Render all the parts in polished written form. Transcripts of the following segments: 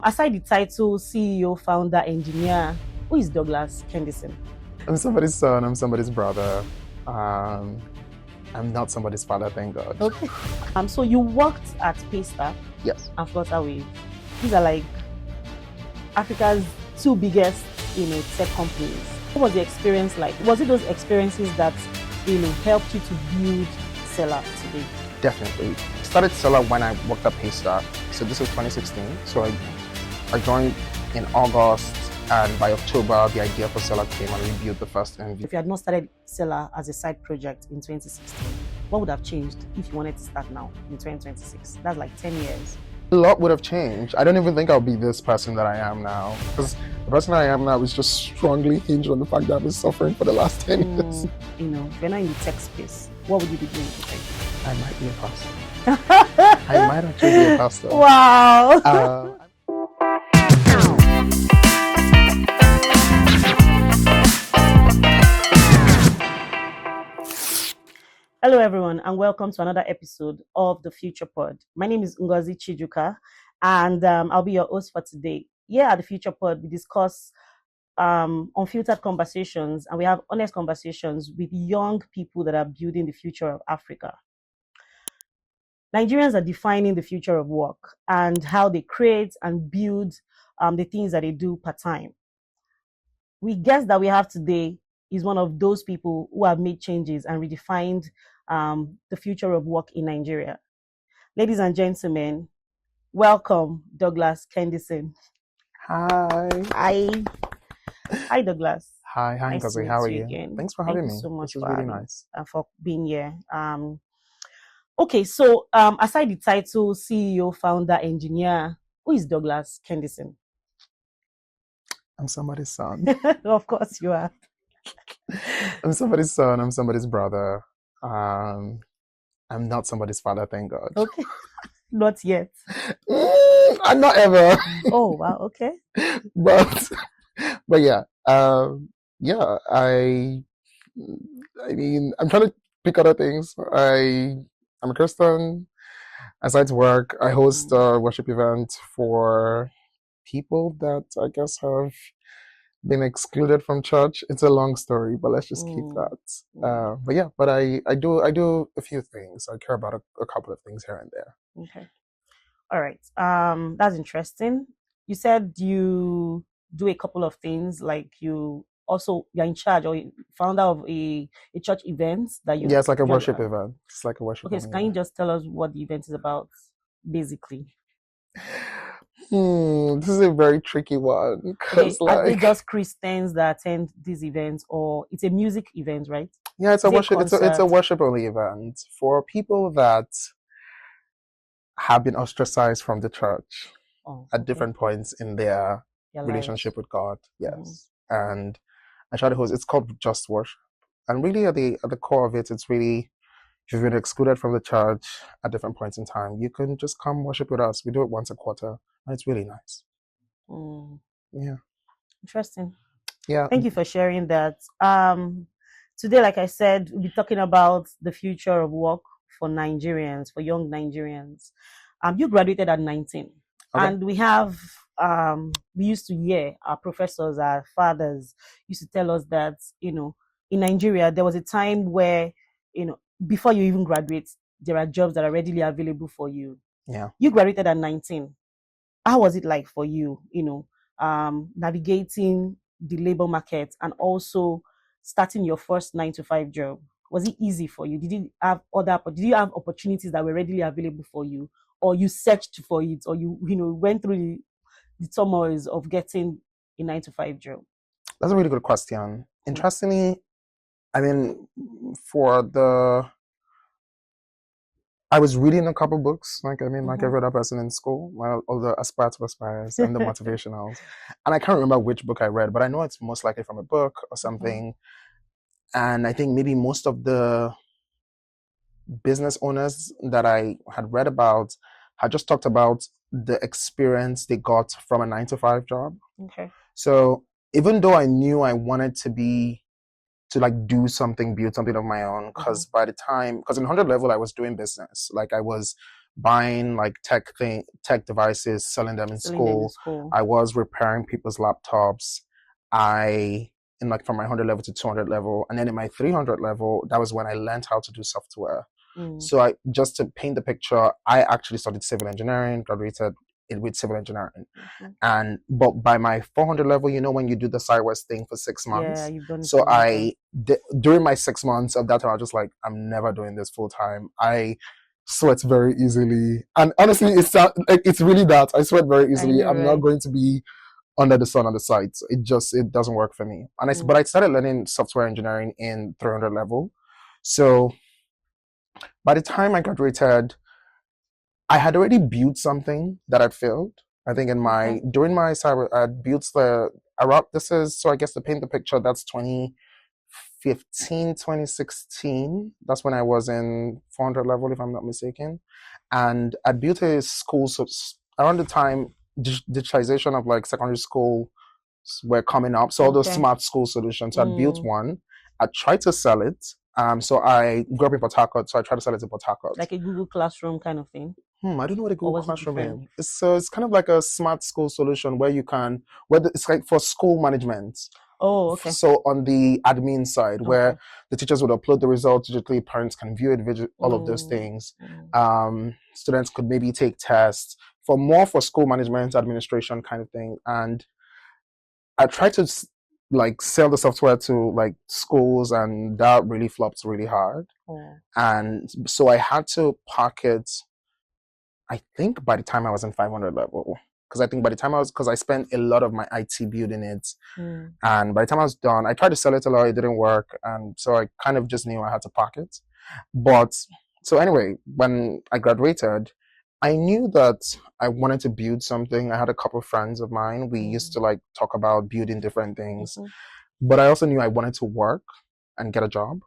Aside the title CEO, founder, engineer, who is Douglas Kendyson? I'm somebody's son, I'm somebody's brother. I'm not somebody's father, thank God. Okay. So you worked at Paystar Yes. and Flutterwave. These are like Africa's two biggest, tech companies. What was the experience like? Was it those experiences that, helped you to build Selar today? Definitely. Started Selar when I worked at Paystar. So this was 2016. So I joined in August, and by October, the idea for Selar came and we built the first MVP. If you had not started Selar as a side project in 2016, what would have changed if you wanted to start now in 2026? That's like 10 years. A lot would have changed. I don't even think I'll be this person that I am now. Because the person I am now is just strongly hinged on the fact that I've been suffering for the last 10 years. If you're not in the tech space, what would you be doing to think? I might be a pastor. I might actually be a pastor. Wow. Hello everyone, and welcome to another episode of the Future Pod. My name is Ngozi Chijuka, and I'll be your host for today. Here at the Future Pod, we discuss unfiltered conversations, and we have honest conversations with young people that are building the future of Africa. Nigerians are defining the future of work and how they create and build the things that they do part-time. We guess that we have today is one of those people who have made changes and redefined the future of work in Nigeria. Ladies and gentlemen, welcome Douglas Kendyson. Hi. Hi, Douglas. Hi, Nice to Ngozi. meet How are you you? again. Thanks for Thank having you me. so much This is for really having- nice. for being here. Okay, so aside the title CEO, founder, engineer, who is Douglas Kendyson? I'm somebody's son. Of course you are. I'm somebody's son, I'm somebody's brother. I'm not somebody's father, thank God. Okay. Not yet. I'm not ever. Oh wow, okay. but yeah. I mean, I'm trying to pick other things. I'm a Christian. Aside to work, I host a worship event for people that I guess have been excluded from church. It's a long story, but let's just keep that. But I do a few things. I care about a couple of things here and there. Okay. All right. That's interesting. You said you do a couple of things, like you're in charge or founder of a church event that you. Yeah, it's like a worship event. It's like a worship Okay, so can you just tell us what the event is about, basically? This is a very tricky one. Okay, are they just Christians that attend these events, or it's a music event, right? Yeah, it's a Is it worship. It's a concert? worship only event for people that have been ostracized from the church at different points in their relationship with God. Yes, and I try to host. It's called Just Worship, and really at the core of it, it's really, if you've been excluded from the church at different points in time, you can just come worship with us. We do it once a quarter, and it's really nice. Yeah. Interesting. Yeah. Thank you for sharing that. Today, like I said, we'll be talking about the future of work for Nigerians, for young Nigerians. You graduated at 19, Okay. and we have we used to hear our professors, our fathers used to tell us that in Nigeria there was a time where before you even graduate, there are jobs that are readily available for you. Yeah. You graduated at 19. How was it like for you? Navigating the labor market and also starting your first 9-to-5 job. Was it easy for you? Did you have opportunities that were readily available for you, or you searched for it, or you went through the turmoils of getting a 9-to-5 job? That's a really good question. Interestingly, I mean, I was reading a couple books, like every other person in school, all the Aspire to Aspires and the motivationals. And I can't remember which book I read, but I know it's most likely from a book or something. And I think maybe most of the business owners that I had read about had just talked about the experience they got from a 9-to-5 job. Okay. So even though I knew I wanted to build something of my own, because by the time, because in 100 level, I was doing business. Like I was buying like tech devices, selling them in school. I was repairing people's laptops. In like from my 100 level to 200 level, and then in my 300 level, that was when I learned how to do software. So just to paint the picture, I actually studied civil engineering, graduated with civil engineering. But by my 400 level, when you do the sideways thing for 6 months. Yeah, you've done it. So during my 6 months of that time, I was just like, I'm never doing this full time. I sweat very easily. And honestly, it's really that. I sweat very easily. I'm not going to be under the sun on the site. It doesn't work for me. But I started learning software engineering in 300 level. So by the time I graduated, I had already built something that I'd failed. I think during my cyber, I built so I guess to paint the picture, that's 2015, 2016. That's when I was in 400 level, if I'm not mistaken. And I built a school. So around the time, digitalization of like secondary school were coming up. So all those smart school solutions. So I built one. I tried to sell it. So I grew up in Port Harcourt, so I tried to sell it in Port Harcourt. Like a Google Classroom kind of thing? I don't know what a Google Classroom is. So it's kind of like a smart school solution where it's like for school management. Oh, okay. So on the admin side, where the teachers would upload the results digitally, parents can view it, all of those things. Students could maybe take tests for school management, administration kind of thing. And I tried to like sell the software to like schools, and that really flopped really hard. And so I had to park it, I think by the time I was in 500 level, because I think by the time because I spent a lot of my IT building it, and by the time I was done, I tried to sell it a lot, it didn't work, and so I kind of just knew I had to park it. But so anyway, when I graduated, I knew that I wanted to build something. I had a couple of friends of mine. We used to like talk about building different things, but I also knew I wanted to work and get a job.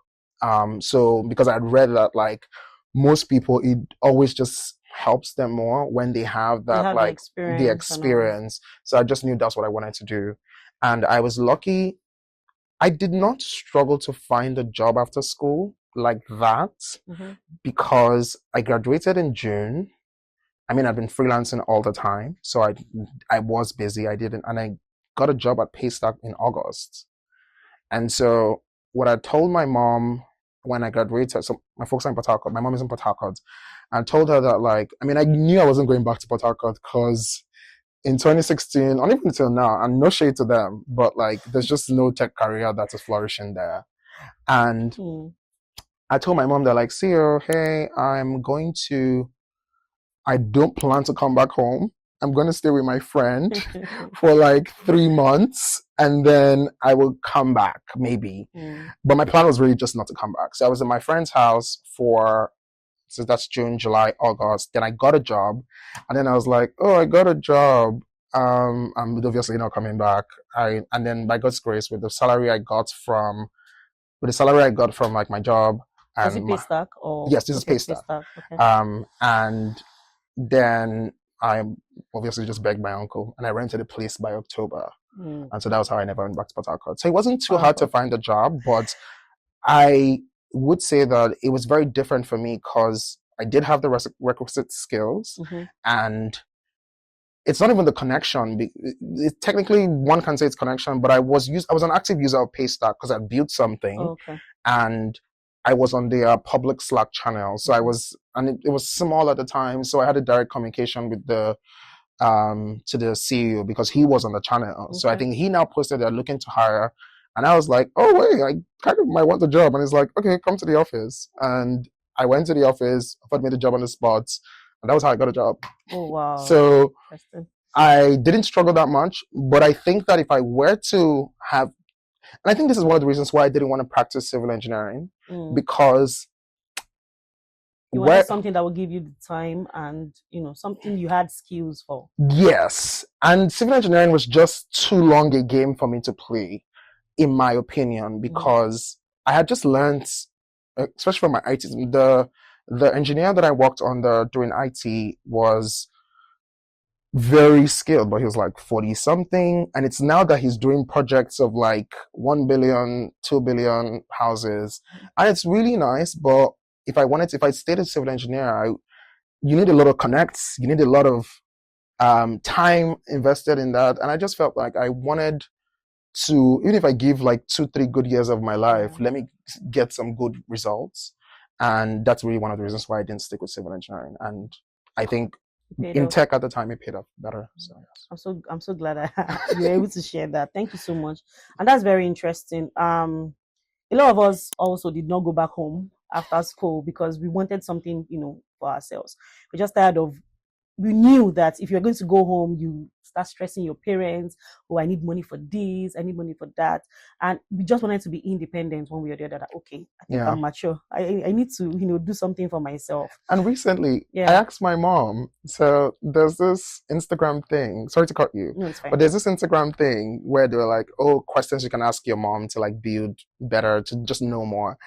So because I had read that like most people, it always just helps them more when they have that the experience. So I just knew that's what I wanted to do. And I was lucky. I did not struggle to find a job after school like that, because I graduated in June. I mean, I've been freelancing all the time, so I was busy. And I got a job at Paystack in August. And so what I told my mom when I graduated, so my folks are in Port Harcourt, my mom is in Port Harcourt, and told her that I knew I wasn't going back to Port Harcourt because in 2016, or even until now, and no shade to them, but there's just no tech career that is flourishing there. And I told my mom that see you, hey, I don't plan to come back home. I'm going to stay with my friend for 3 months, and then I will come back maybe. But my plan was really just not to come back. So I was in my friend's house so that's June, July, August. Then I got a job, and then I was like, oh, I got a job. I'm obviously not coming back. And then by God's grace, with the salary I got from my job. Was it Paystack? Yes, this is Paystack. Okay. And then I obviously just begged my uncle, and I rented a place by October. And so that was how I never went back to Port Harcourt. So it wasn't too hard to find a job, but I would say that it was very different for me because I did have the requisite skills, and it's not even the connection. Technically, one can say it's connection, but I was an active user of Paystack because I built something, and I was on their public Slack channel. So it was small at the time, so I had a direct communication with to the CEO because he was on the channel. So I think he now posted they're looking to hire, and I was like, oh wait, I kind of might want the job. And he's like, okay, come to the office. And I went to the office, offered me the job on the spot, and that was how I got a job. Oh wow! So I didn't struggle that much, but I think that if I were to have, and I think this is one of the reasons why I didn't want to practice civil engineering, because you wanted something that would give you the time and something you had skills for. Yes, and civil engineering was just too long a game for me to play, in my opinion, because I had just learned, especially from my IT, the engineer that I worked under during IT was very skilled, but he was 40 something, and it's now that he's doing projects of 1 billion, 2 billion houses, and it's really nice. But if I stayed a civil engineer, you need a lot of connects, you need a lot of time invested in that. And I just felt like I wanted to, even if I give like 2-3 good years of my life, let me get some good results. And that's really one of the reasons why I didn't stick with civil engineering. And I think in tech at the time, it paid off better. So yes. I'm so glad you were able to share that. Thank you so much. And that's very interesting. A lot of us also did not go back home after school because we wanted something, for ourselves. We're just tired of, we knew that if you're going to go home, you start stressing your parents. Oh, I need money for this, I need money for that. And we just wanted to be independent one way or the other. Okay, I think I'm mature. I need to, do something for myself. And recently, I asked my mom, so there's this Instagram thing. Sorry to cut you. No, it's fine. But there's this Instagram thing where they're like, questions you can ask your mom to like build better, to just know more.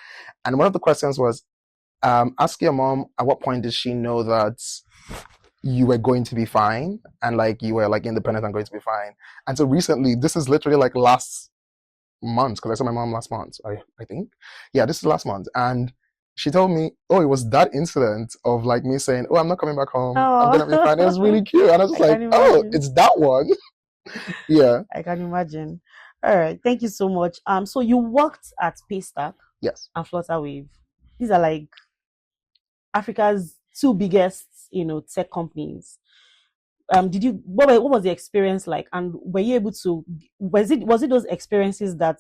And one of the questions was, ask your mom, at what point did she know that you were going to be fine and like you were like independent and going to be fine? And so recently, this is literally like last month, because I saw my mom last month, I think. Yeah, this is last month. And she told me, it was that incident of like me saying, I'm not coming back home. I'm going to be fine. It was really cute. And I was like, it's that one. Yeah. I can imagine. All right. Thank you so much. So you worked at Paystack. Yes. And Flutterwave. These are like Africa's two biggest, tech companies. What was the experience like? And were you able to, was it those experiences that,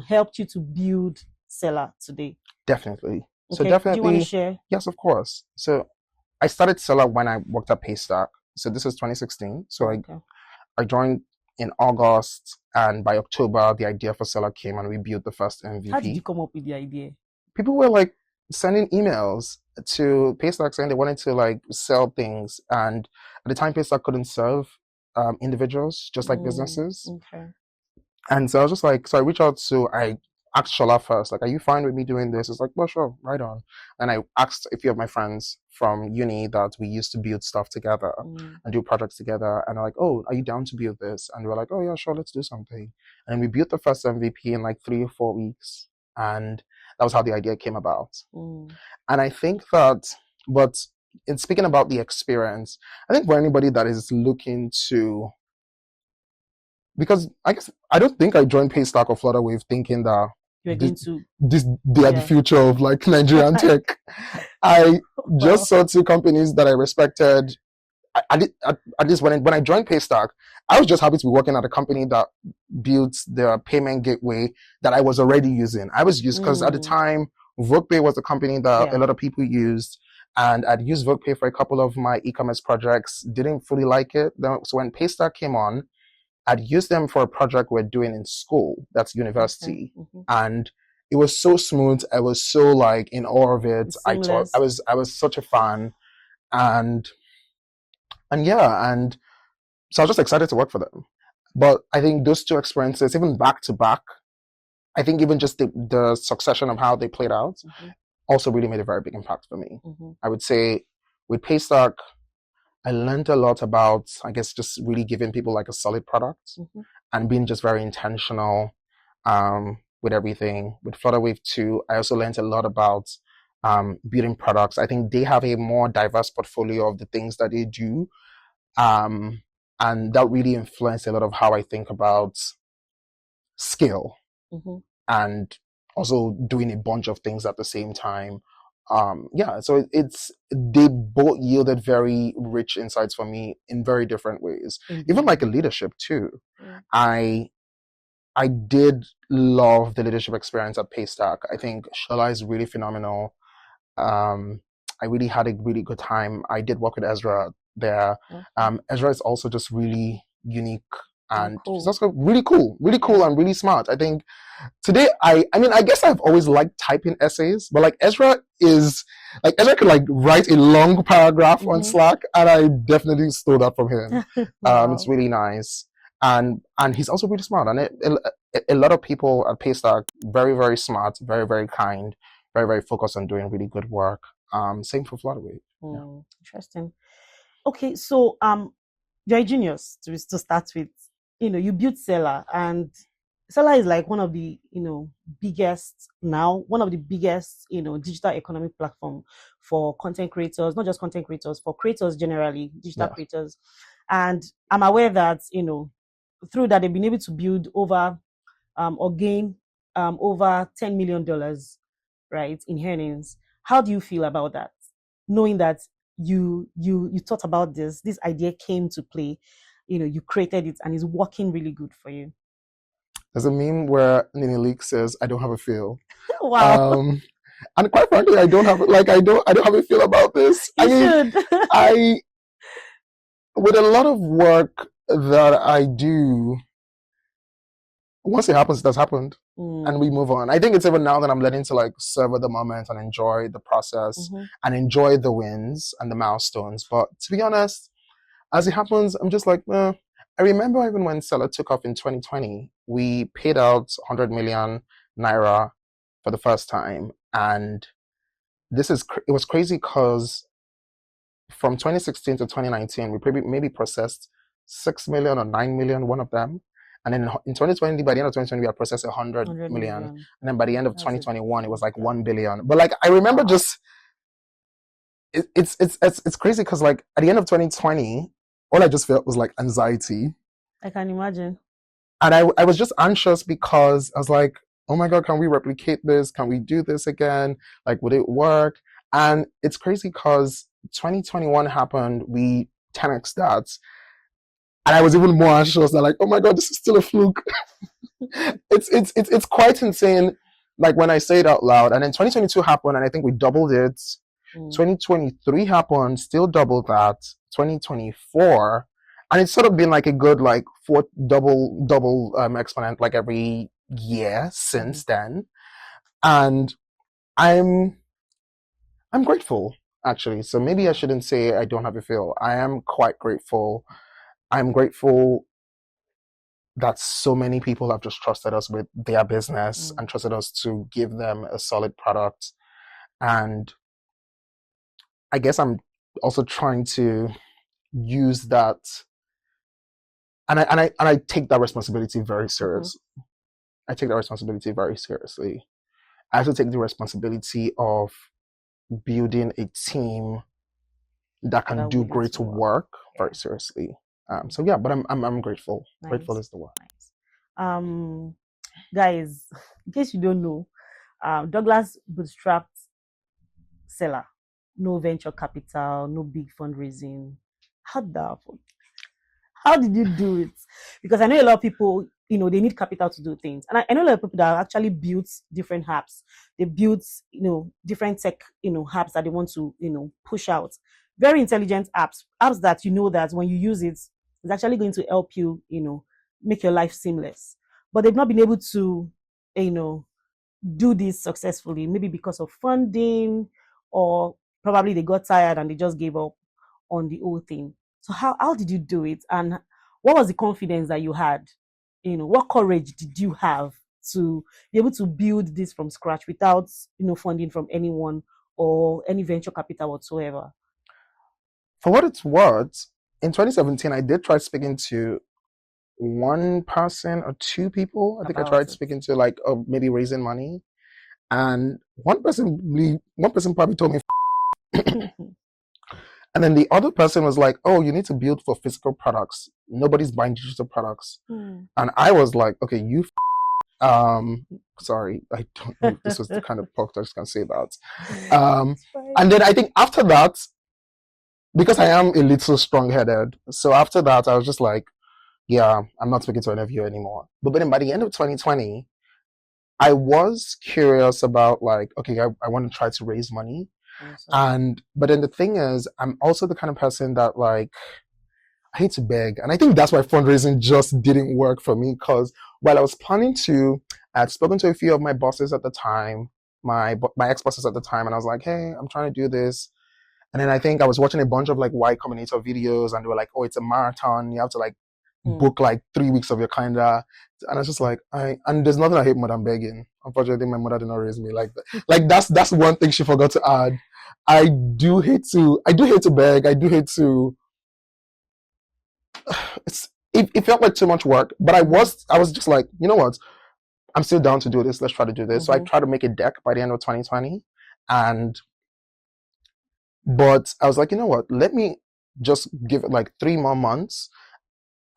helped you to build Selar today? Definitely. Okay. So definitely. Do you want to share? Yes, of course. So I started Selar when I worked at Paystack. So this is 2016. So I joined in August, and by October, the idea for Selar came and we built the first MVP. How did you come up with the idea? People were like sending emails to Paystack saying they wanted to like sell things, and at the time Paystack couldn't serve individuals, just like businesses. Okay. And so I was just like, I reached out to, I asked Shola first, like, are you fine with me doing this? It's like, well, sure, right on. And I asked a few of my friends from uni that we used to build stuff together and do projects together, and they're like, are you down to build this? And we were like, yeah, sure, let's do something. And we built the first MVP in like 3 or 4 weeks, and that was how the idea came about. And I think that, but in speaking about the experience, I think for anybody that is looking to, because I don't think I joined Paystack or Flutterwave thinking that they are the future of like Nigerian tech. I just saw 2 companies that I respected. At least when I joined Paystack, I was just happy to be working at a company that built the payment gateway that I was already using. I was used because at the time, VoguePay was a company that a lot of people used, and I'd used VoguePay for a couple of my e-commerce projects, didn't fully like it. So when Paystack came on, I'd used them for a project we're doing in school, that's university. And it was so smooth. I was so like in awe of it. I was such a fan. And so I was just excited to work for them. But I think those 2 experiences, even back to back, I think even just the succession of how they played out also really made a very big impact for me. I would say with Paystack, I learned a lot about, I guess, just really giving people like a solid product and being just very intentional with everything. With Flutterwave 2, I also learned a lot about building products. I think they have a more diverse portfolio of the things that they do. And that really influenced a lot of how I think about skill and also doing a bunch of things at the same time. So they both yielded very rich insights for me in very different ways. Even like a leadership too. I did love the leadership experience at Paystack. I think Shola is really phenomenal. I really had a really good time. I did work with Ezra there. Ezra is also just really unique and he's also really cool and really smart. I think today, I guess I've always liked typing essays, but like Ezra could like write a long paragraph on Slack, and I definitely stole that from him. It's really nice. And he's also really smart. And a lot of people at Paystack, very, very smart, very, very kind, very, very focused on doing really good work. Same for Flutterwave. Interesting. Okay, so you're a genius to start with. You built Selar, and Selar is like one of the biggest now, one of the biggest digital economic platform for content creators, not just content creators, for creators generally, digital creators. And I'm aware that through that they've been able to build over or gain over $10 million, right, in earnings. How do you feel about that? Knowing that you thought about this idea came to play, you created it and it's working really good for you. There's a meme where Nene Leak says, "I don't have a feel." Wow. And quite frankly, I don't have a feel about this. You With a lot of work that I do, once it happens, it has happened. And we move on. I think it's even now that I'm learning to like savor the moment and enjoy the process and enjoy the wins and the milestones. But to be honest, as it happens, I'm just like, I remember even when Selar took off in 2020, we paid out 100 million naira for the first time. And it was crazy because from 2016 to 2019, we maybe processed 6 million or 9 million, one of them. And then in 2020, by the end of 2020, we had processed 100 million. And then by the end of 2021, it was like 1 billion. But like, I remember it's crazy because like at the end of 2020, all I just felt was like anxiety. I can imagine. And I was just anxious because I was like, oh my God, can we replicate this? Can we do this again? Like, would it work? And it's crazy because 2021 happened, we 10x that. And I was even more anxious. They're like, oh my God, this is still a fluke. It's quite insane. Like when I say it out loud. And then 2022 happened, and I think we doubled it. 2023 happened, still doubled that. 2024, and it's sort of been like a good like double exponent like every year since then. And I'm grateful actually. So maybe I shouldn't say I don't have a feel. I am quite grateful. I'm grateful that so many people have just trusted us with their business and trusted us to give them a solid product. And I guess I'm also trying to use that, and I take that responsibility very seriously. I take that responsibility very seriously. I also take the responsibility of building a team that can do great work very seriously. So yeah, but I'm grateful. Nice. Grateful is the word. Nice. Guys, in case you don't know, Douglas bootstrapped Selar. No venture capital, no big fundraising. How did that happen? How did you do it? Because I know a lot of people, they need capital to do things. And I know a lot of people that have actually built different apps. They built, different tech, apps that they want to, push out. Very intelligent apps that that when you use it, it's actually going to help you, make your life seamless. But they've not been able to, do this successfully, maybe because of funding, or probably they got tired and they just gave up on the whole thing. So how did you do it? And what was the confidence that you had? What courage did you have to be able to build this from scratch without, funding from anyone or any venture capital whatsoever? For what it's worth, in 2017, I did try speaking to one person or two people. I think I tried speaking to like maybe raising money, and one person probably told me and then the other person was like, oh, you need to build for physical products. Nobody's buying digital products. And I was like, okay, sorry, I don't know if this was the kind of podcast I just can say that. And then I think after that, because I am a little strong-headed, so after that I was just like, yeah, I'm not speaking to any of you anymore. But then by the end of 2020, I was curious about like, okay, I want to try to raise money. But then the thing is, I'm also the kind of person that like, I hate to beg. And I think that's why fundraising just didn't work for me, because while I was planning to, I had spoken to a few of my bosses at the time, my ex-bosses at the time, and I was like, hey, I'm trying to do this. And then I think I was watching a bunch of like Y Combinator videos, and they were like, oh, it's a marathon. You have to like book like 3 weeks of your kinda. And I was just like, and there's nothing I hate more than begging. Unfortunately, my mother did not raise me like that. Like that's one thing she forgot to add. I do hate to beg. I do hate to. It felt like too much work, but I was just like, you know what? I'm still down to do this. Let's try to do this. So I tried to make a deck by the end of 2020. But I was like, you know what? Let me just give it like 3 more months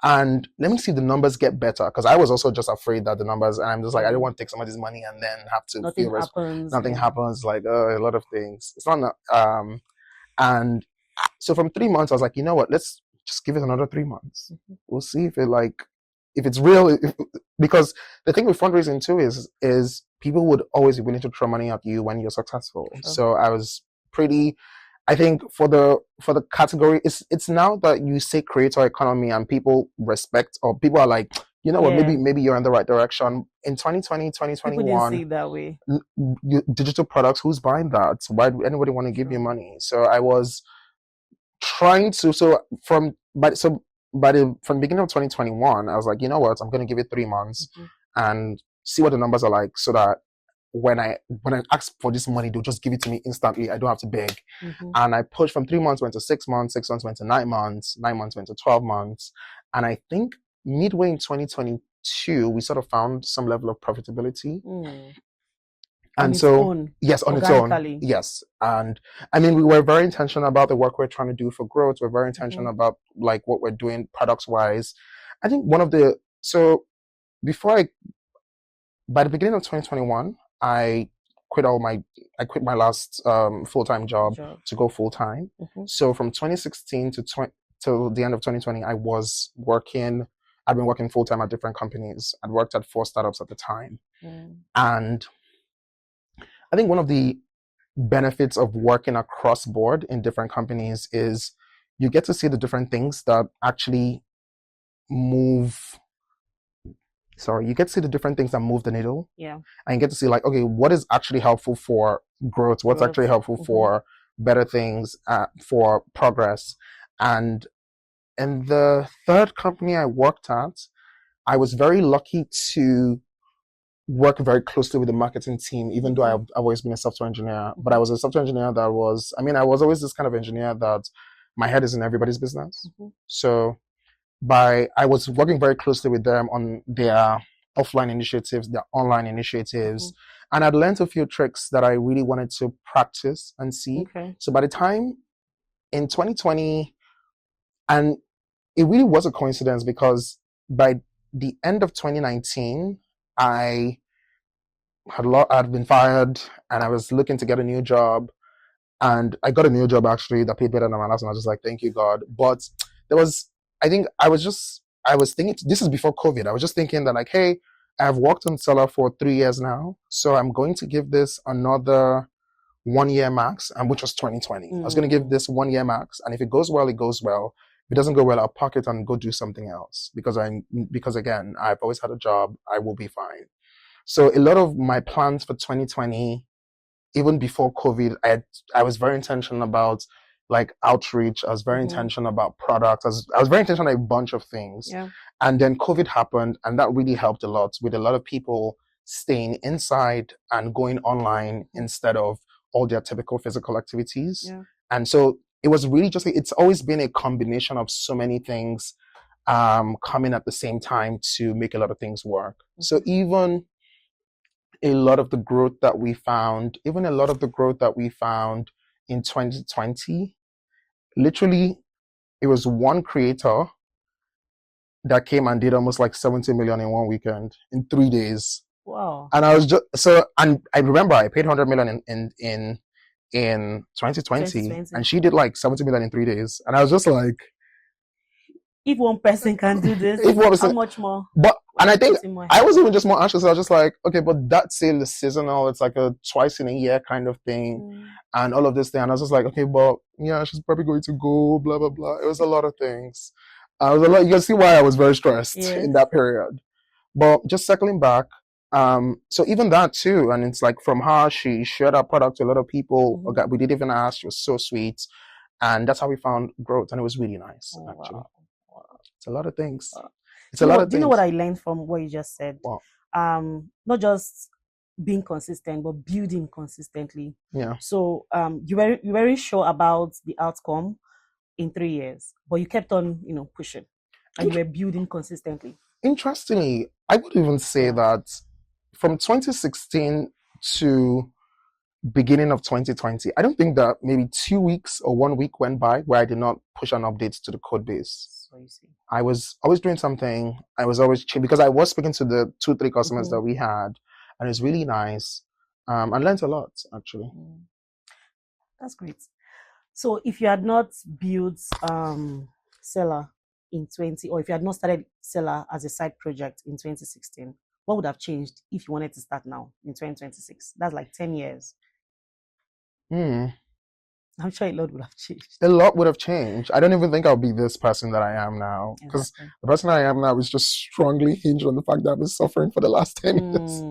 and let me see the numbers get better. Because I was also just afraid that the numbers, and I'm just like, I don't want to take somebody's money and then have to nothing happens, like a lot of things. It's not, and so from 3 months, I was like, you know what? Let's just give it another 3 months. We'll see if it's real. Because the thing with fundraising too is people would always be willing to throw money at you when you're successful. Sure. So I was pretty. I think for the category, it's now that you say creator economy and people respect, or people are like, you know what, maybe you're in the right direction. In 2020, 2021, people didn't see it that way. Digital products, who's buying that? Why would anybody want to give you money? So I was trying to, from the beginning of 2021, I was like, you know what, I'm going to give it 3 months and see what the numbers are like, so that when I ask for this money, they'll just give it to me instantly. I don't have to beg. And I pushed from 3 months went to 6 months, 6 months went to 9 months, 9 months went to 12 months. And I think midway in 2022, we sort of found some level of profitability. And so, yes, on its own. Yes. And I mean, we were very intentional about the work we're trying to do for growth. We're very intentional about like what we're doing products wise. I think by the beginning of 2021, I quit my last full-time job to go full-time. So from 2016 till the end of 2020, I've been working full-time at different companies. I'd worked at 4 startups at the time. And I think one of the benefits of working across board in different companies is you get to see the different things that actually move the needle. Yeah. And you get to see like, okay, what is actually helpful for growth? What's actually helpful for better things, for progress? And in the third company I worked at, I was very lucky to work very closely with the marketing team, even though I've always been a software engineer. But I was a software engineer I was always this kind of engineer that my head is in everybody's business. So I was working very closely with them on their offline initiatives, their online initiatives, and I'd learned a few tricks that I really wanted to practice and see. So by the time in 2020, and it really was a coincidence because by the end of 2019, I had been fired and I was looking to get a new job, and I got a new job actually that paid better than my last one. I was just like, thank you, God. But I was thinking, this is before COVID. I was just thinking that like, hey, I've worked on Selar for 3 years now. So I'm going to give this another 1 year max, and which was 2020. I was going to give this 1 year max. And if it goes well, it goes well. If it doesn't go well, I'll park it and go do something else. Because again, I've always had a job. I will be fine. So a lot of my plans for 2020, even before COVID, I was very intentional about like outreach. I was very intentional about products. I was very intentional about a bunch of things. Yeah. And then COVID happened, and that really helped a lot with a lot of people staying inside and going online instead of all their typical physical activities. Yeah. And so it was really just, it's always been a combination of so many things coming at the same time to make a lot of things work. So even a lot of the growth that we found in 2020, literally, it was one creator that came and did almost like 70 million in one weekend in 3 days. Wow. And I was just, and I remember I paid 100 million in 2020, and she did like 70 million in 3 days. And I was just like, if one person can do this, how much more? But, and I think I was even just more anxious. I was just like, okay, but that sale is seasonal. It's like a twice in a year kind of thing. And all of this thing. And I was just like, okay, but yeah, she's probably going to go, blah, blah, blah. It was a lot of things. You can see why I was very stressed in that period. But just circling back, so even that too, and it's like from her, she shared our product to a lot of people. We didn't even ask. She was so sweet. And that's how we found growth. And it was really nice, actually. Wow. It's a lot of things. Do you know what I learned from what you just said? Wow. Not just being consistent, but building consistently. Yeah. So you were very sure about the outcome in 3 years, but you kept on, pushing, and you were building consistently. Interestingly, I would even say that from 2016 to beginning of 2020, I don't think that maybe 2 weeks or 1 week went by where I did not push an update to the code base. So you see. I was always doing something. I was always because I was speaking to the 2-3 customers that we had, and it's really nice. I learned a lot, actually. That's great. So if you had not built Selar in 20, or if you had not started Selar as a side project in 2016, what would have changed if you wanted to start now in 2026? That's like 10 years. I'm sure a lot would have changed. A lot would have changed. I don't even think I'll be this person that I am now. Because the person I am now is just strongly hinged on the fact that I've been suffering for the last 10 years.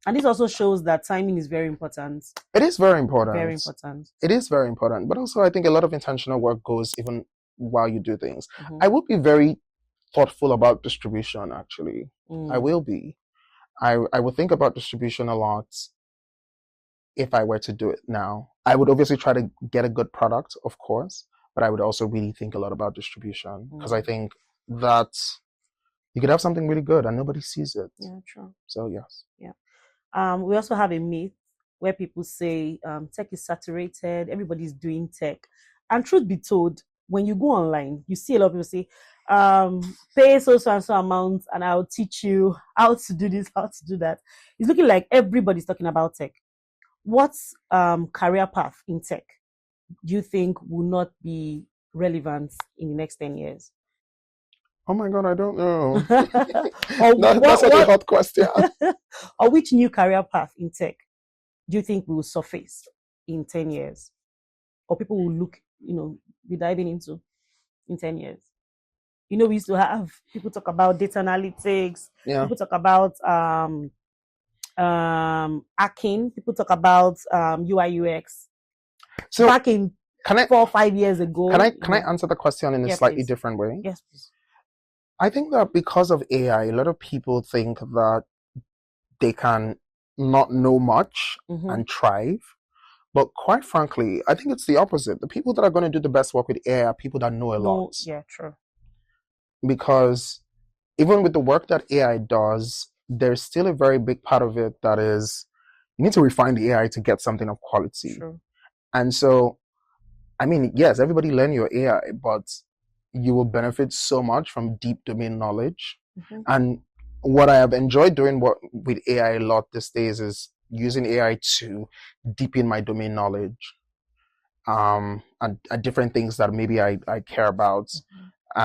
And this also shows that timing is very important. It is very important. Very important. It is very important. But also I think a lot of intentional work goes even while you do things. I will be very thoughtful about distribution, actually. I will be. I will think about distribution a lot if I were to do it now. I would obviously try to get a good product, of course, but I would also really think a lot about distribution because I think that you could have something really good and nobody sees it. Yeah, true. So, yes. Yeah. We also have a myth where people say tech is saturated, everybody's doing tech. And truth be told, when you go online, you see a lot of people say, pay so and so amount and I'll teach you how to do this, how to do that. It's looking like everybody's talking about tech. What's career path in tech do you think will not be relevant in the next 10 years? Oh my God, I don't know. That's such a hot question. Or which new career path in tech do you think will surface in 10 years? Or people will look, be diving into in 10 years? We used to have people talk about data analytics. Yeah. People talk about hacking. People talk about UI UX. So back in 4 or 5 years ago. Can I answer the question in a slightly different way? Yes, please. I think that because of AI, a lot of people think that they can not know much and thrive. But quite frankly, I think it's the opposite. The people that are going to do the best work with AI are people that know a lot. Yeah, true. Because even with the work that AI does, there's still a very big part of it that is, you need to refine the AI to get something of quality. True. And so, I mean, yes, everybody learn your AI, but you will benefit so much from deep domain knowledge. And what I have enjoyed doing with AI a lot these days is using AI to deepen my domain knowledge and different things that maybe I care about.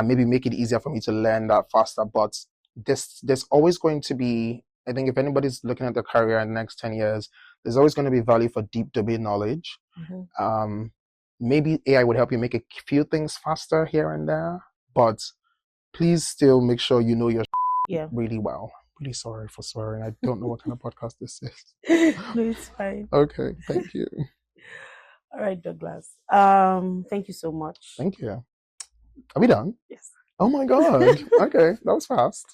Maybe make it easier for me to learn that faster. But there's always going to be, I think if anybody's looking at their career in the next 10 years, there's always going to be value for deep domain knowledge. Maybe AI would help you make a few things faster here and there, but please still make sure you know your really well. Really sorry for swearing. I don't know what kind of podcast this is. No, it's fine. Okay, thank you. All right, Douglas. Thank you so much. Thank you. Are we done? Yes. Oh my God. Okay, that was fast.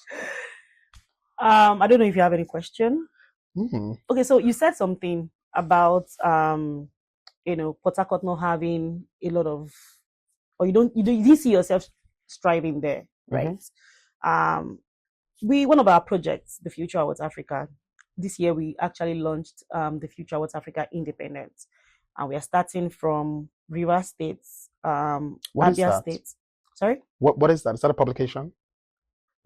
I don't know if you have any question. Okay, so you said something about Port Harcourt not having a lot of, or you didn't see yourself striving there, right? One of our projects, the Future of Africa, this year we actually launched the Future of Africa Independent, and we are starting from River States, Abia States. Sorry? What is that? Is that a publication?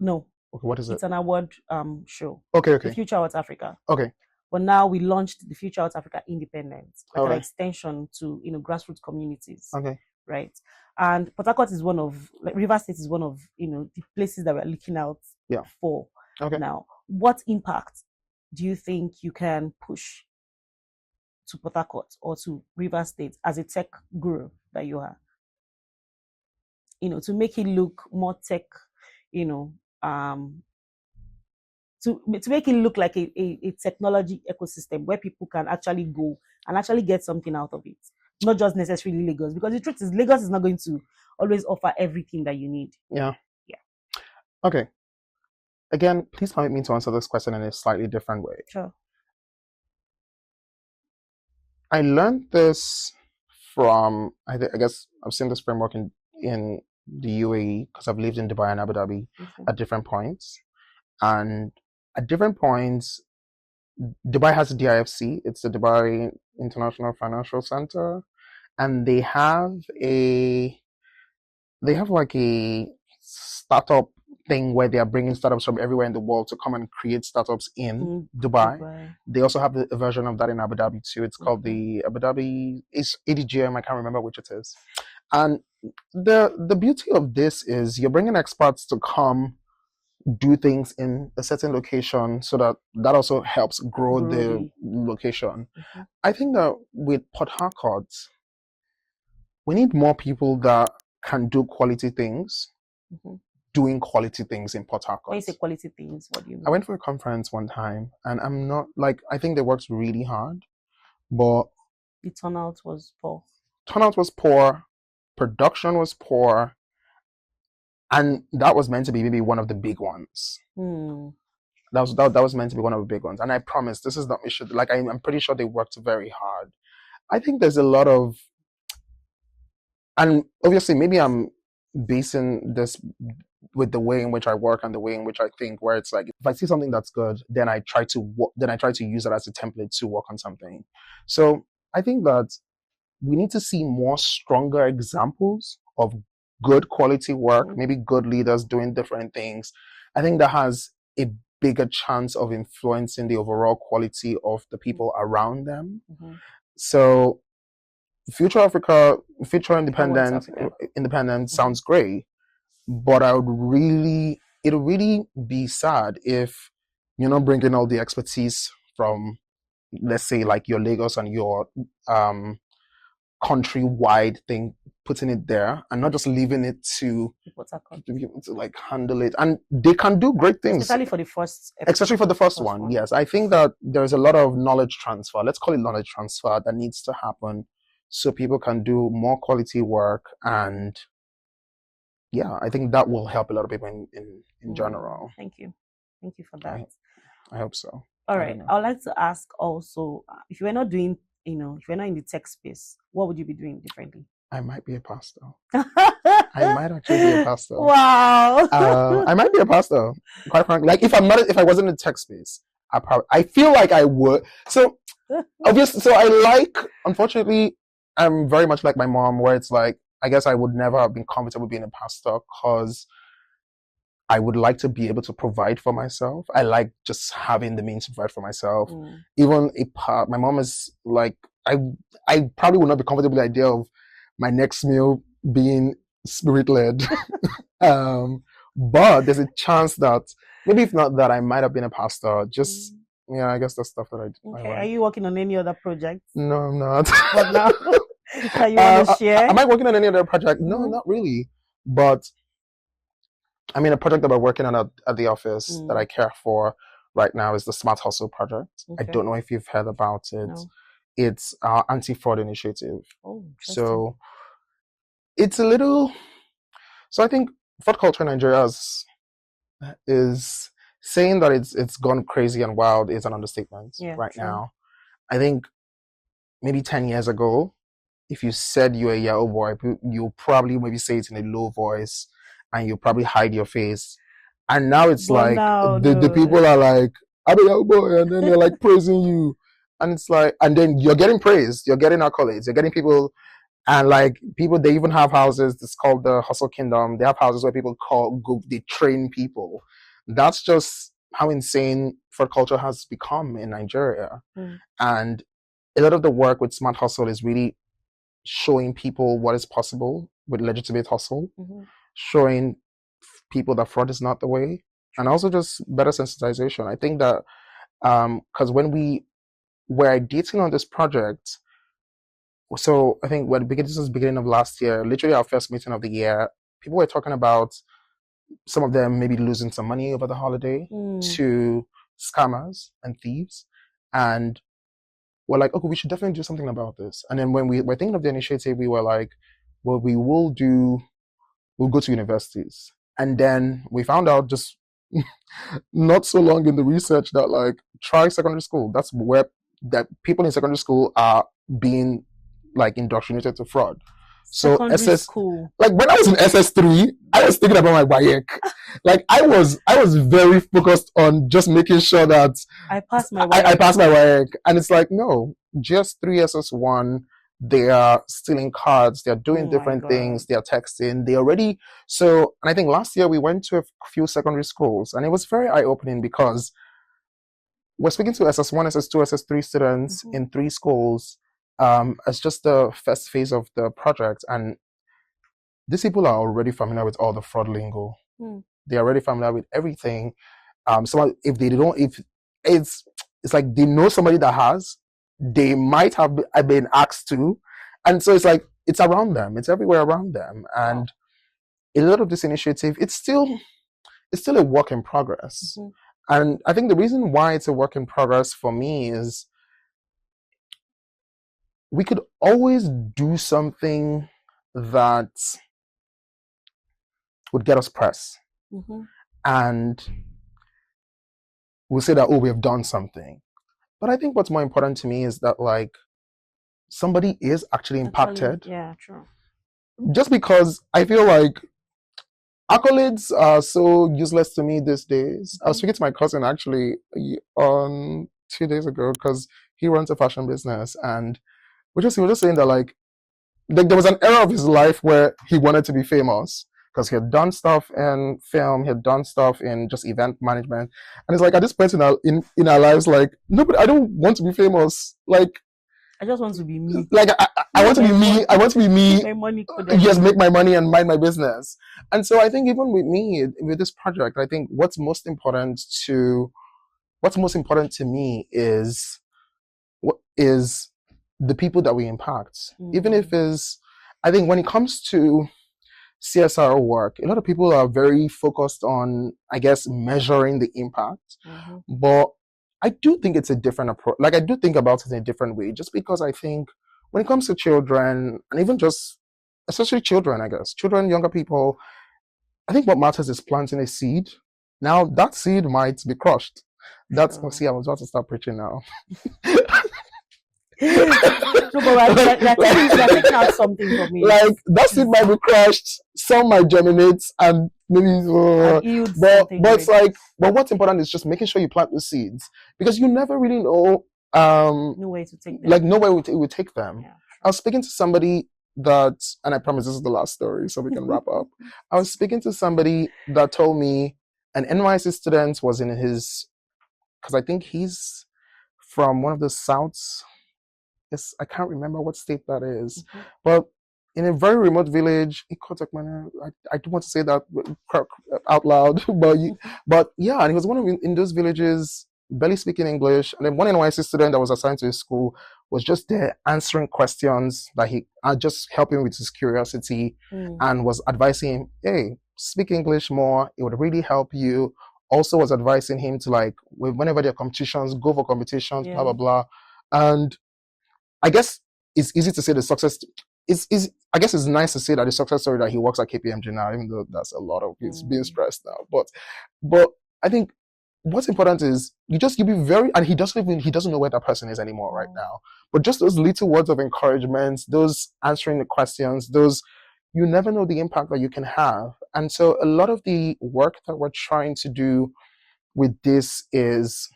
No. Okay, what is it? It's an award show. Okay. The Future of Africa. Okay. But now we launched the Future of Africa Independent, like an extension to grassroots communities. Okay. Right. And Port Harcourt is River State is one of the places that we're looking out for. Okay. Now, what impact do you think you can push to Port Harcourt or to River State as a tech guru that you are? To make it look more tech, to make it look like a technology ecosystem where people can actually go and actually get something out of it. Not just necessarily Lagos, because the truth is Lagos is not going to always offer everything that you need. Yeah. Okay. Again, please permit me to answer this question in a slightly different way. Sure. I learned this from, I guess I've seen this framework in the UAE, because I've lived in Dubai and Abu Dhabi at different points. And at different points, Dubai has a DIFC. It's the Dubai International Financial Center. And they have like a startup thing where they are bringing startups from everywhere in the world to come and create startups in Dubai. They also have a version of that in Abu Dhabi too. It's called the Abu Dhabi, it's ADGM, I can't remember which it is. And the beauty of this is you're bringing experts to come do things in a certain location so that also helps grow the location. I think that with Port Harcourt, we need more people that can do quality things, doing quality things in Port Harcourt. When you say quality things, what do you mean? I went for a conference one time, and I'm not like, I think they worked really hard, but the turnout was poor. Production was poor, and that was meant to be maybe one of the big ones. That was meant to be one of the big ones, and I promise this is not issue. Like I'm pretty sure they worked very hard. I think there's a lot of, and obviously maybe I'm basing this with the way in which I work and the way in which I think, where it's like if I see something that's good, then I try to use it as a template to work on something. So I think that we need to see more stronger examples of good quality work, maybe good leaders doing different things. I think that has a bigger chance of influencing the overall quality of the people around them. So future Africa, future independence sounds great, but it'll really be sad if you're not bringing all the expertise from, let's say, like your Lagos and your countrywide thing, putting it there and not just leaving it to like handle it. And they can do great things, especially for the first one. Yes, I think that there's a lot of knowledge transfer, let's call it knowledge transfer, that needs to happen so people can do more quality work. And yeah, I think that will help a lot of people in general. Thank you for that. I hope so. All right, I would like to ask also, if you were not doing, if you're not in the tech space, what would you be doing differently? I might be a pastor. I might actually be a pastor. Wow. I might be a pastor, quite frankly. Like if I wasn't in the tech space, I feel like I would. So obviously, unfortunately, I'm very much like my mom, where it's like, I guess I would never have been comfortable being a pastor because I would like to be able to provide for myself. I like just having the means to provide for myself. Even my mom is like, I probably would not be comfortable with the idea of my next meal being spirit-led. But there's a chance that maybe if not that, I might have been a pastor. Just, I guess that's stuff that I do. Okay. Are you working on any other projects? No, I'm not. What now? Can you want to share? Am I working on any other project? No, not really. But I mean, a project that we're working on at the office that I care for right now is the Smart Hustle project. I don't know if you've heard about it. No. It's our anti-fraud initiative. So it's a little. So I think fraud culture in Nigeria is saying that it's gone crazy and wild is an understatement now. I think maybe 10 years ago, if you said you're a Yahoo boy, you'll probably maybe say it in a low voice and you'll probably hide your face. And now it's the people are like, I'm a Yahoo boy, and then they're like praising you. And it's like, and then you're getting praised, you're getting accolades, you're getting people, and like people, they even have houses, it's called the Hustle Kingdom. They have houses where people they train people. That's just how insane fraud culture has become in Nigeria. And a lot of the work with Smart Hustle is really showing people what is possible with legitimate hustle, showing people that fraud is not the way, and also just better sensitization. I think that because when we were dating on this project, so I think this was beginning of last year, literally our first meeting of the year, people were talking about some of them maybe losing some money over the holiday to scammers and thieves. And we're like, okay, we should definitely do something about this. And then when we were thinking of the initiative, we were like, well, we'll go to universities. And then we found out just not so long in the research that like, try secondary school. That's where that people in secondary school are being like indoctrinated to fraud. Secondary school. Like when I was in SS3, I was thinking about my WAEC. Like I was very focused on just making sure that I passed my WAEC. I passed my WAEC. And it's like, no, just 3 SS1, they are stealing cards, they're doing different things, they're texting, they already. So, and I think last year we went to a few secondary schools, and it was very eye-opening because we're speaking to SS1, SS2, SS3 students in 3 schools. It's just the first phase of the project, and these people are already familiar with all the fraud lingo. They're already familiar with everything. So if they don't, if it's like they know somebody that has, they might have been asked to, and so it's like it's around them, it's everywhere around them, and a lot of this initiative, it's still a work in progress. And I think the reason why it's a work in progress for me is we could always do something that would get us press. And we'll say that, oh, we have done something. But I think what's more important to me is that, like, somebody is actually impacted. Yeah, true. Just because I feel like accolades are so useless to me these days. I was speaking to my cousin actually on 2 days ago because he runs a fashion business, and he was just saying that like there was an era of his life where he wanted to be famous because he had done stuff in film, he had done stuff in just event management, and it's like at this point in our lives, like nobody, I don't want to be famous. Like I just want to be me. Like I want to be me. I want to be me. My money yes, make my money and mind my business. And so I think even with me, with this project, I think what's most important to me is what is the people that we impact. Even if I think when it comes to CSR work, a lot of people are very focused on, I guess, measuring the impact. But I do think it's a different approach. Like I do think about it in a different way, just because I think when it comes to children, and even just, especially children, I guess, children, younger people, I think what matters is planting a seed. Now that seed might be crushed. That's, see, I was about to start preaching now. No, but you're taking out something from me. Like that seed might be crushed, some might germinate, and maybe but it's like, but what's important is just making sure you plant the seeds, because you never really know no way to take them. Like no way it would take them. Yeah. I was speaking to somebody that, and I promise this is the last story so we can wrap up. I was speaking to somebody that told me an NYC student was in his, because I think he's from one of the Souths. Yes, I can't remember what state that is, but in a very remote village, I don't want to say that out loud, but yeah, and he was one of in those villages, barely speaking English, and then one NYC student that was assigned to his school was just there answering questions that he just helping with his curiosity, and was advising him, hey, speak English more, it would really help you. Also was advising him to, like, whenever there are competitions, go for competitions, blah blah blah. And I guess it's easy to say the success. I guess it's nice to say that the success story that he works at KPMG now, even though that's a lot of he's being stressed now. But I think what's important is you be very, and he doesn't know where that person is anymore right now. But just those little words of encouragement, those answering the questions, those, you never know the impact that you can have. And so a lot of the work that we're trying to do with this is,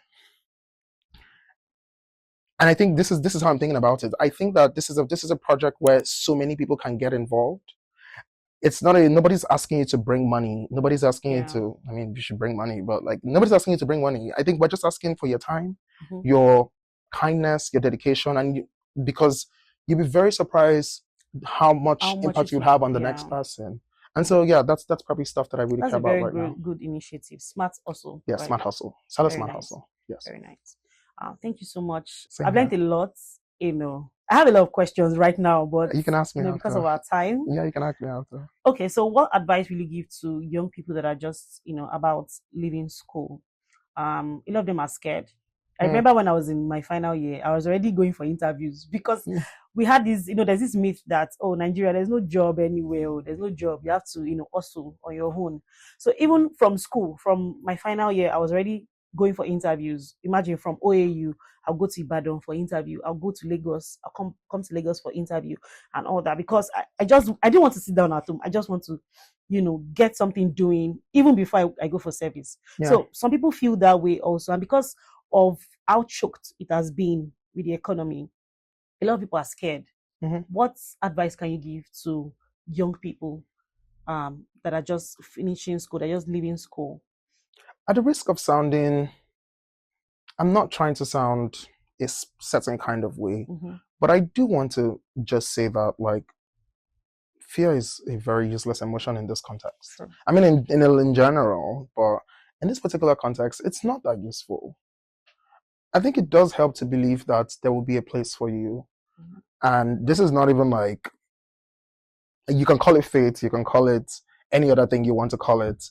and I think this is how I'm thinking about it. I think that this is a project where so many people can get involved. It's not nobody's asking you to bring money. Nobody's asking you to, I mean, you should bring money, but like nobody's asking you to bring money. I think we're just asking for your time, your kindness, your dedication, and because you'll be very surprised how much impact you have on the next person. And so that's probably stuff that I really care about right now. That's a very good initiative. Smart hustle. Yeah, smart hustle. Smart hustle. Yes. Very nice. Thank you so much. I've learned a lot. I have a lot of questions right now, but you can ask me because of our time. Yeah, you can ask me after. Okay, so what advice will you give to young people that are just about leaving school? A lot of them are scared. I remember when I was in my final year, I was already going for interviews because we had this, there's this myth that, Nigeria, there's no job anywhere, there's no job, you have to, hustle on your own. So even from school, from my final year, I was already going for interviews. Imagine from OAU, I'll go to Ibadan for interview. I'll go to Lagos. I'll come to Lagos for interview and all that, because I didn't want to sit down at home. I just want to, get something doing even before I go for service. Yeah. So some people feel that way also. And because of how choked it has been with the economy, a lot of people are scared. Mm-hmm. What advice can you give to young people that are just finishing school, they're just leaving school? At the risk of sounding, I'm not trying to sound a certain kind of way, mm-hmm. but I do want to just say that, like, fear is a very useless emotion in this context. Sure. I mean, in general, but in this particular context, it's not that useful. I think it does help to believe that there will be a place for you. Mm-hmm. And this is not even like, you can call it faith, you can call it any other thing you want to call it.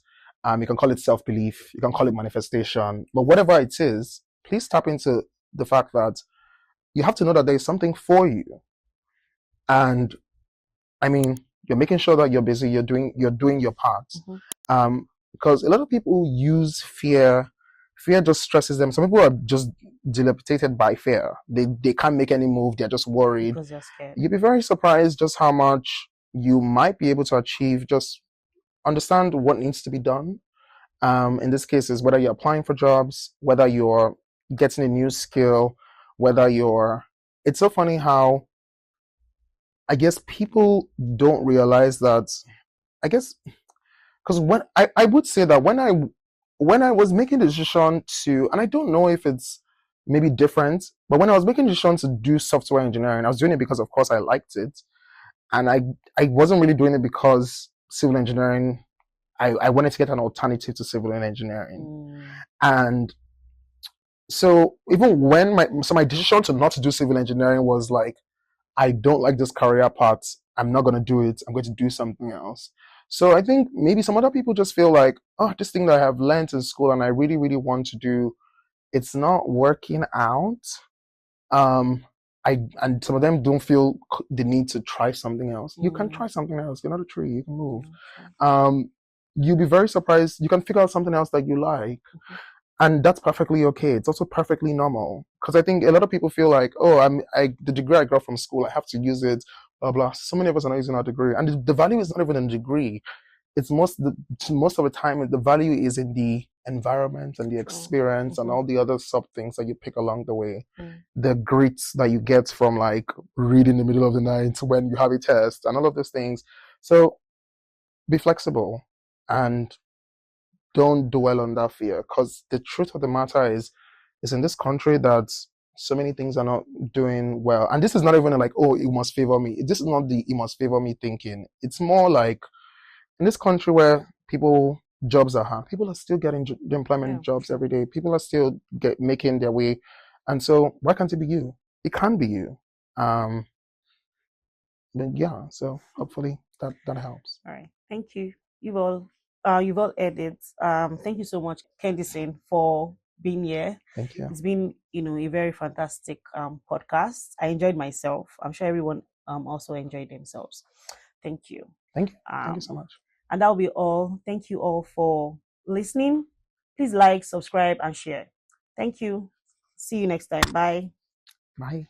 You can call it self-belief, you can call it manifestation, but whatever it is, please tap into the fact that you have to know that there is something for you. And I mean, you're making sure that you're busy, you're doing your part. Mm-hmm. Because a lot of people use fear. Fear just stresses them. Some people are just dilapidated by fear. They can't make any move, they're just worried. Because they're scared. You'd be very surprised just how much you might be able to achieve. Just understand what needs to be done. In this case, is whether you're applying for jobs, whether you're getting a new skill, it's so funny how I guess people don't realize that, I guess, because when I would say that when I was making the decision to, and I don't know if it's maybe different, but when I was making the decision to do software engineering, I was doing it because, of course, I liked it. And I wasn't really doing it because civil engineering, I wanted to get an alternative to civil engineering. And so even when my decision to not to do civil engineering was like, I don't like this career path, I'm not going to do it, I'm going to do something else. So I think maybe some other people just feel like, oh, this thing that I have learned in school and I really, really want to do, it's not working out. And some of them don't feel the need to try something else. You can try something else. You're not a tree. You can move. You'll be very surprised. You can figure out something else that you like. Mm-hmm. And that's perfectly okay. It's also perfectly normal. Because I think a lot of people feel like, oh, the degree I got from school, I have to use it, blah, blah. So many of us are not using our degree. And the value is not even in the degree. It's most of the time, the value is in the environment and the experience. Mm-hmm. And all the other sub things that you pick along the way. Mm. The grits that you get from like reading in the middle of the night when you have a test and all of those things. So be flexible and don't dwell on that fear, because the truth of the matter is in this country that so many things are not doing well. And this is not even like, oh, it must favor me. This is not the it must favor me thinking. It's more like in this country where jobs are hard, people are still getting employment jobs every day. People are still making their way. And so why can't it be you? It can be you. But yeah, so hopefully that helps. All right. Thank you. You've all heard it. Thank you so much, Kendyson, for being here. Thank you. It's been, a very fantastic podcast. I enjoyed myself. I'm sure everyone also enjoyed themselves. Thank you. Thank you. Thank you so much. And that'll be all. Thank you all for listening. Please like, subscribe, and share. Thank you. See you next time. Bye. Bye.